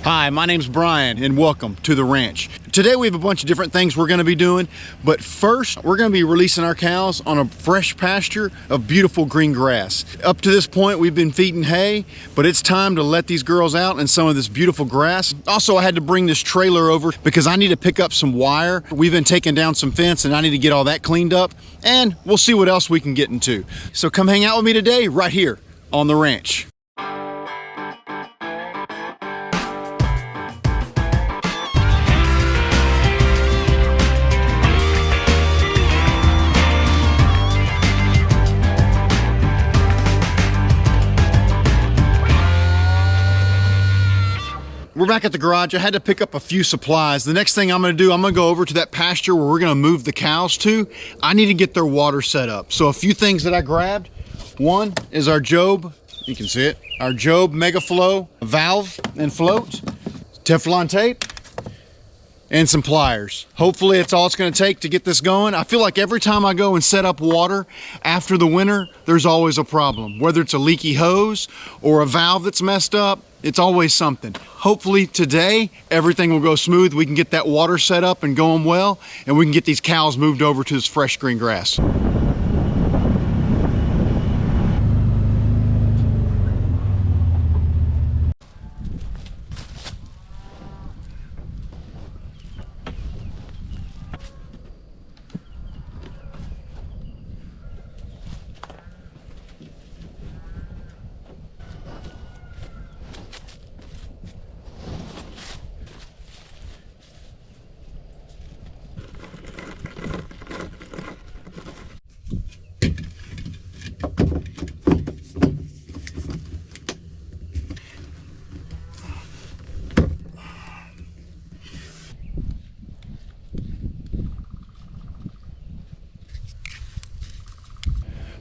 Hi, my name's Brian and welcome to the ranch. Today we have a bunch of different things we're going to be doing, but first we're going to be releasing our cows on a fresh pasture of beautiful green grass. Up to this point we've been feeding hay, but it's time to let these girls out in some of this beautiful grass. Also, I had to bring this trailer over because I need to pick up some wire. We've been taking down some fence and I need to get all that cleaned up, and we'll see what else we can get into. So come hang out with me today right here on the ranch. We're back at the garage. I had to pick up a few supplies. The next thing I'm gonna do, I'm gonna go over to that pasture where we're gonna move the cows to. I need to get their water set up. So a few things that I grabbed. One is our Job, you can see it, our Job Mega Flow valve and float, Teflon tape, and some pliers. Hopefully it's all it's gonna take to get this going. I feel like every time I go and set up water after the winter, there's always a problem. Whether it's a leaky hose or a valve that's messed up, it's always something. Hopefully today, everything will go smooth. We can get that water set up and going well, and we can get these cows moved over to this fresh green grass.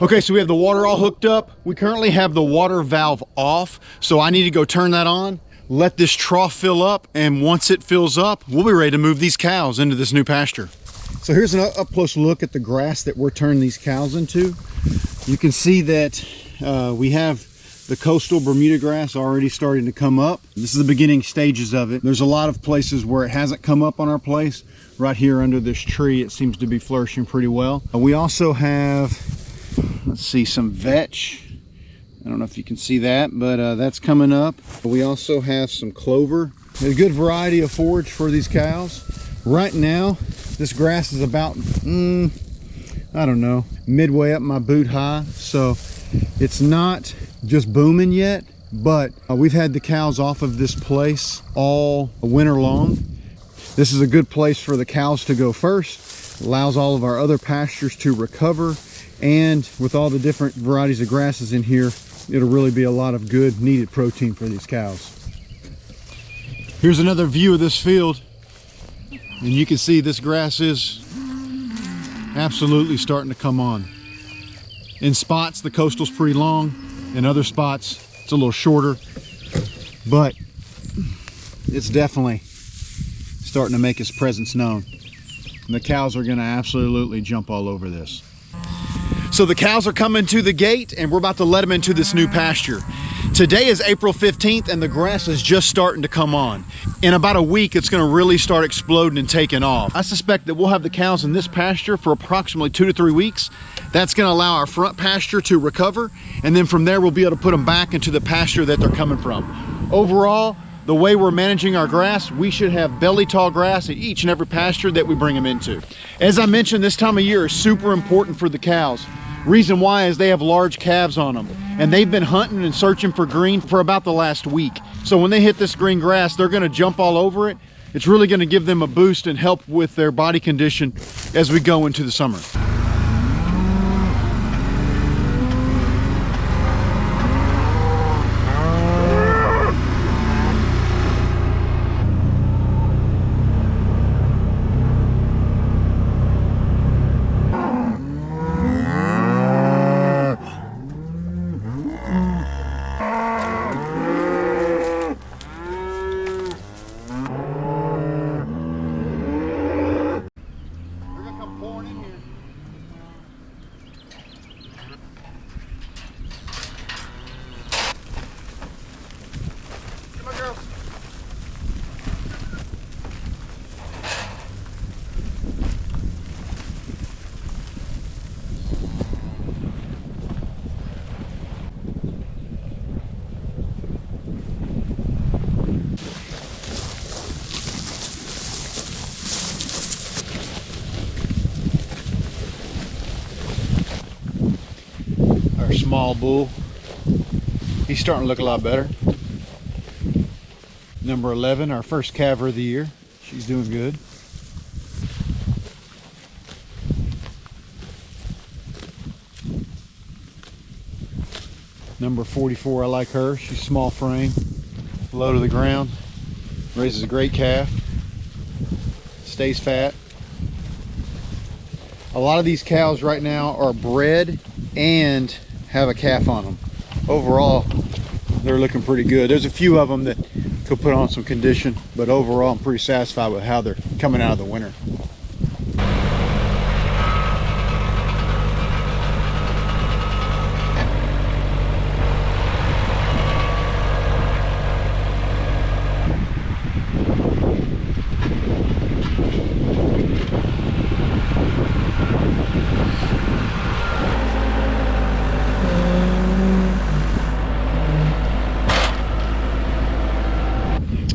Okay, so we have the water all hooked up. We currently have the water valve off, so I need to go turn that on, let this trough fill up, and once it fills up, we'll be ready to move these cows into this new pasture. So here's an up close look at the grass that we're turning these cows into. You can see that we have the coastal Bermuda grass already starting to come up. This is the beginning stages of it. There's a lot of places where it hasn't come up on our place. Right here under this tree, it seems to be flourishing pretty well. We also have, let's see, some vetch. I don't know if you can see that, but that's coming up. We also have some clover. A good variety of forage for these cows. Right now, this grass is about, I don't know, midway up my boot high. So it's not just booming yet, but we've had the cows off of this place all winter long. This is a good place for the cows to go first. Allows all of our other pastures to recover. And with all the different varieties of grasses in here, it'll really be a lot of good needed protein for these cows. Here's another view of this field, and you can see this grass is absolutely starting to come on. In spots the coastal's pretty long, in other spots it's a little shorter, but it's definitely starting to make its presence known. And the cows are going to absolutely jump all over this. So the cows are coming to the gate and we're about to let them into this new pasture. Today is April 15th and the grass is just starting to come on. In about a week, it's gonna really start exploding and taking off. I suspect that we'll have the cows in this pasture for approximately 2 to 3 weeks. That's gonna allow our front pasture to recover. And then from there, we'll be able to put them back into the pasture that they're coming from. Overall, the way we're managing our grass, we should have belly tall grass at each and every pasture that we bring them into. As I mentioned, this time of year is super important for the cows. Reason why is they have large calves on them, and they've been hunting and searching for green for about the last week. So when they hit this green grass, they're gonna jump all over it. It's really gonna give them a boost and help with their body condition as we go into the summer. small bull. He's starting to look a lot better. Number 11, our first calver of the year. She's doing good. Number 44, I like her. She's small frame, low to the ground, raises a great calf, stays fat. A lot of these cows right now are bred and have a calf on them. Overall, they're looking pretty good. There's a few of them that could put on some condition, but overall I'm pretty satisfied with how they're coming out of the winter.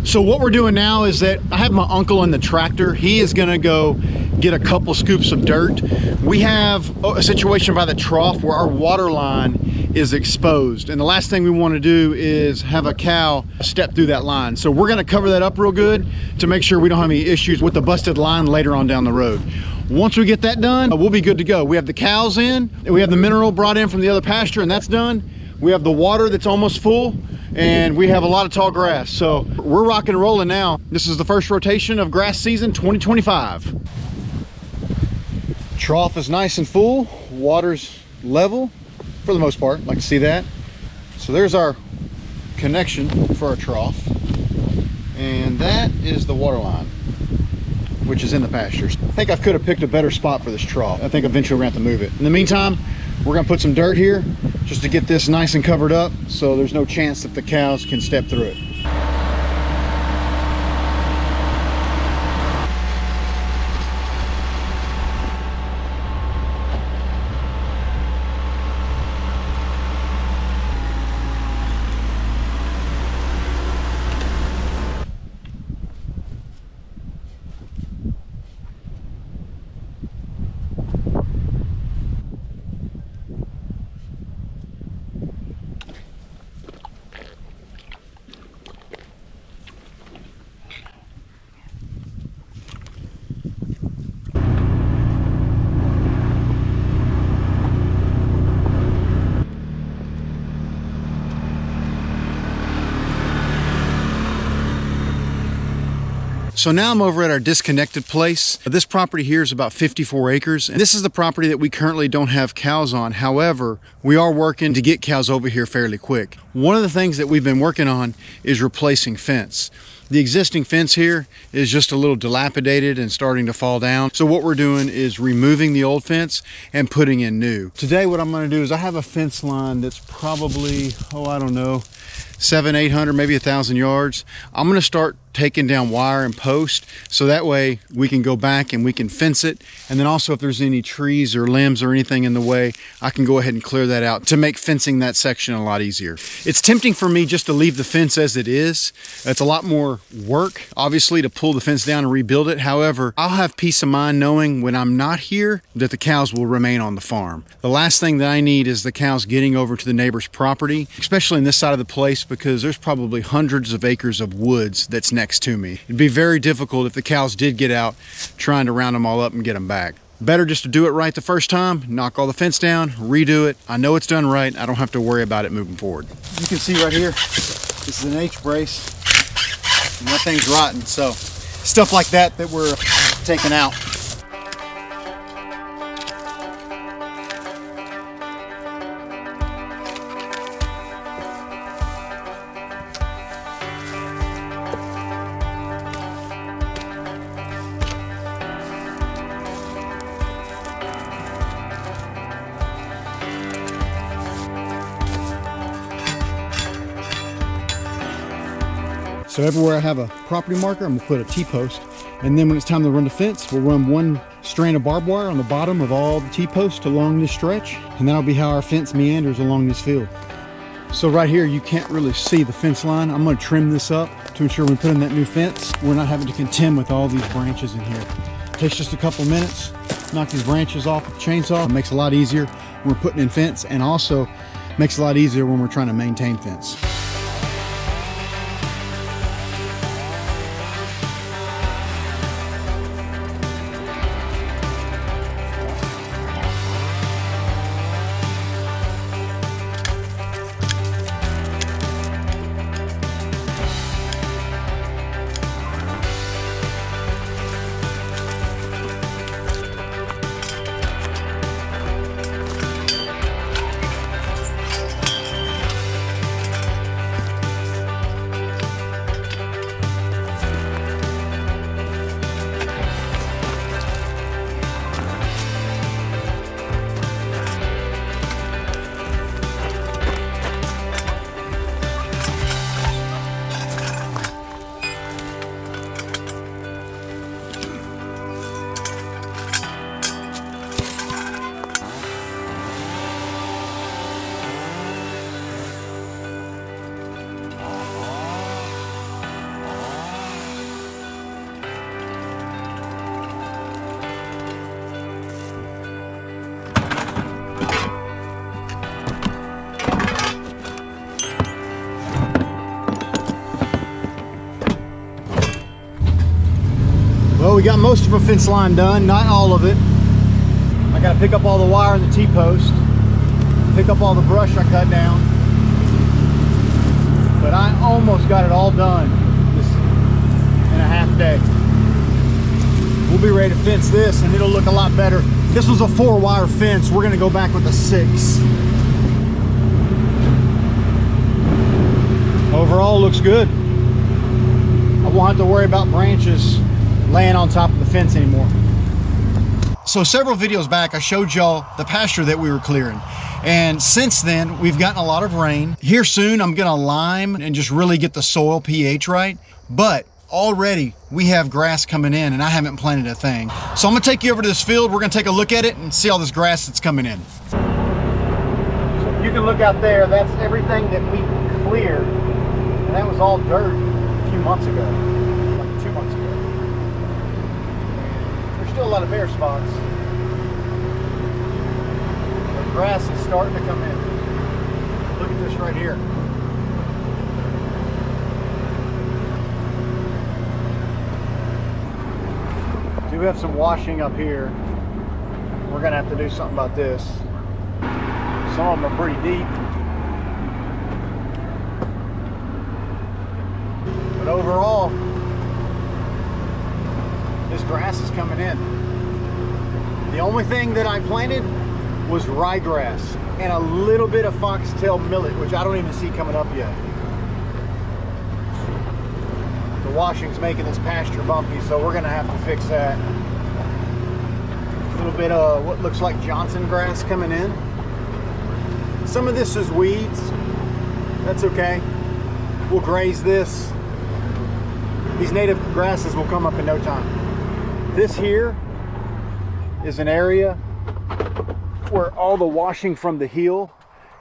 So what we're doing now is that I have my uncle in the tractor. He is gonna go get a couple scoops of dirt. We have a situation by the trough where our water line is exposed. And the last thing we wanna do is have a cow step through that line. So we're gonna cover that up real good to make sure we don't have any issues with the busted line later on down the road. Once we get that done, we'll be good to go. We have the cows in, and we have the mineral brought in from the other pasture, and that's done. We have the water that's almost full, and we have a lot of tall grass. So we're rocking and rolling now. This is the first rotation of grass season 2025. Trough is nice and full. Water's level for the most part. Like to see that. So there's our connection for our trough. And that is the water line, which is in the pastures. I think I could have picked a better spot for this trough. I think eventually we're gonna have to move it. In the meantime, we're gonna put some dirt here just to get this nice and covered up so there's no chance that the cows can step through it. So now I'm over at our disconnected place. This property here is about 54 acres. And this is the property that we currently don't have cows on. However, we are working to get cows over here fairly quick. One of the things that we've been working on is replacing fence. The existing fence here is just a little dilapidated and starting to fall down. So what we're doing is removing the old fence and putting in new. Today what I'm going to do is I have a fence line that's probably, I don't know, 700-800, maybe 1,000 yards. I'm going to start taking down wire and post so that way we can go back and we can fence it. And then also if there's any trees or limbs or anything in the way, I can go ahead and clear that out to make fencing that section a lot easier. It's tempting for me just to leave the fence as it is. It's a lot more work, obviously, to pull the fence down and rebuild it. However, I'll have peace of mind knowing when I'm not here that the cows will remain on the farm. The last thing that I need is the cows getting over to the neighbor's property, especially in this side of the place, because there's probably hundreds of acres of woods that's next to me. It'd be very difficult if the cows did get out trying to round them all up and get them back. Better just to do it right the first time, knock all the fence down, redo it. I know it's done right. I don't have to worry about it moving forward. You can see right here, this is an H-brace, and that thing's rotten. So stuff like that we're taking out. So everywhere I have a property marker, I'm gonna put a T-post. And then when it's time to run the fence, we'll run one strand of barbed wire on the bottom of all the T-posts along this stretch. And that'll be how our fence meanders along this field. So right here, you can't really see the fence line. I'm gonna trim this up to ensure when we put in that new fence, we're not having to contend with all these branches in here. It takes just a couple of minutes, knock these branches off with the chainsaw. It makes it a lot easier when we're putting in fence. And also, Makes it a lot easier when we're trying to maintain fence. Well, we got most of our fence line done, not all of it. I got to pick up all the wire in the T-post, pick up all the brush I cut down. But I almost got it all done this in a half day. We'll be ready to fence this and it'll look a lot better. This was a 4-wire fence. We're going to go back with a 6. Overall, looks good. I won't have to worry about branches laying on top of the fence anymore. So several videos back, I showed y'all the pasture that we were clearing. And since then, we've gotten a lot of rain. Here soon, I'm gonna lime and just really get the soil pH right. But already we have grass coming in and I haven't planted a thing. So I'm gonna take you over to this field. We're gonna take a look at it and see all this grass that's coming in. So you can look out there, that's everything that we cleared. And that was all dirt a few months ago, like 2 months ago. Still a lot of bare spots. The grass is starting to come in. Look at this right here. Do have some washing up here. We're gonna have to do something about this. Some of them are pretty deep. But overall, this grass is coming in. The only thing that I planted was ryegrass and a little bit of foxtail millet, which I don't even see coming up yet. The washing's making this pasture bumpy, so we're gonna have to fix that. A little bit of what looks like Johnson grass coming in. Some of this is weeds. That's okay. We'll graze this. These native grasses will come up in no time. This here is an area where all the washing from the hill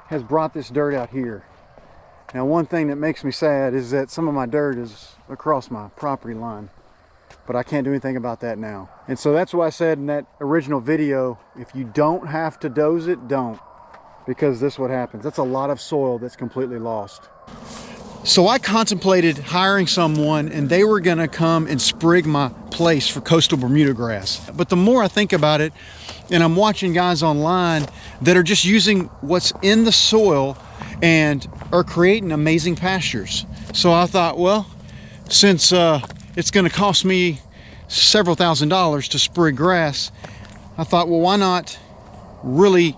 has brought this dirt out here. Now, one thing that makes me sad is that some of my dirt is across my property line, but I can't do anything about that now. And so that's why I said in that original video, if you don't have to doze it, don't, because this is what happens. That's a lot of soil that's completely lost. So I contemplated hiring someone and they were gonna come and sprig my place for coastal Bermuda grass. But the more I think about it, and I'm watching guys online that are just using what's in the soil and are creating amazing pastures. So I thought, well, since it's gonna cost me several $1,000s to sprig grass, I thought, well, why not really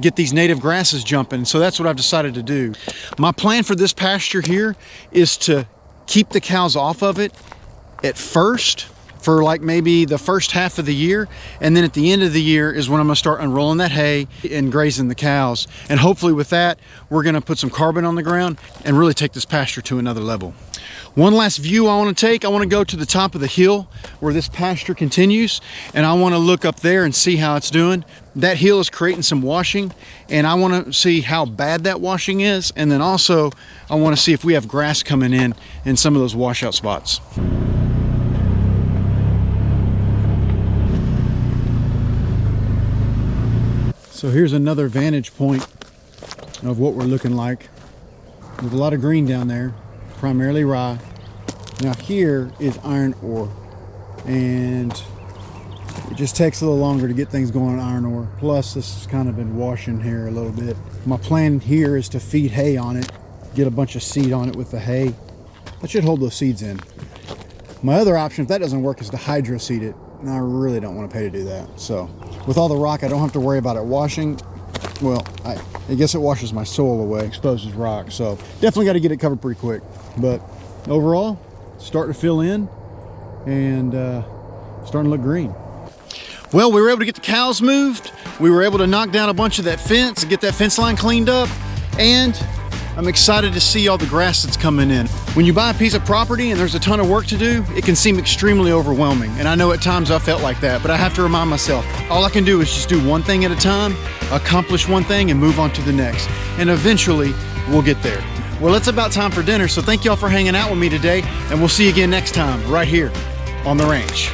get these native grasses jumping? So that's what I've decided to do. My plan for this pasture here is to keep the cows off of it at first for like maybe the first half of the year, and then at the end of the year is when I'm gonna start unrolling that hay and grazing the cows. And hopefully with that, we're gonna put some carbon on the ground and really take this pasture to another level. One last view I want to take, I want to go to the top of the hill where this pasture continues, and I want to look up there and see how it's doing. That hill is creating some washing, and I want to see how bad that washing is, and then also I want to see if we have grass coming in some of those washout spots. So here's another vantage point of what we're looking like. There's a lot of green down there, primarily rye. Now here is iron ore, and it just takes a little longer to get things going on iron ore. Plus, this has kind of been washing here a little bit. My plan here is to feed hay on it, get a bunch of seed on it with the hay. That should hold those seeds in. My other option, if that doesn't work, is to hydro seed it. And I really don't want to pay to do that. So with all the rock, I don't have to worry about it washing. Well, I guess it washes my soil away, exposes rock. So definitely got to get it covered pretty quick. But overall, starting to fill in and starting to look green. Well, we were able to get the cows moved. We were able to knock down a bunch of that fence and get that fence line cleaned up. And I'm excited to see all the grass that's coming in. When you buy a piece of property and there's a ton of work to do, it can seem extremely overwhelming. And I know at times I felt like that, but I have to remind myself, all I can do is just do one thing at a time, accomplish one thing and move on to the next. And eventually we'll get there. Well, it's about time for dinner, so thank y'all for hanging out with me today, and we'll see you again next time right here on the ranch.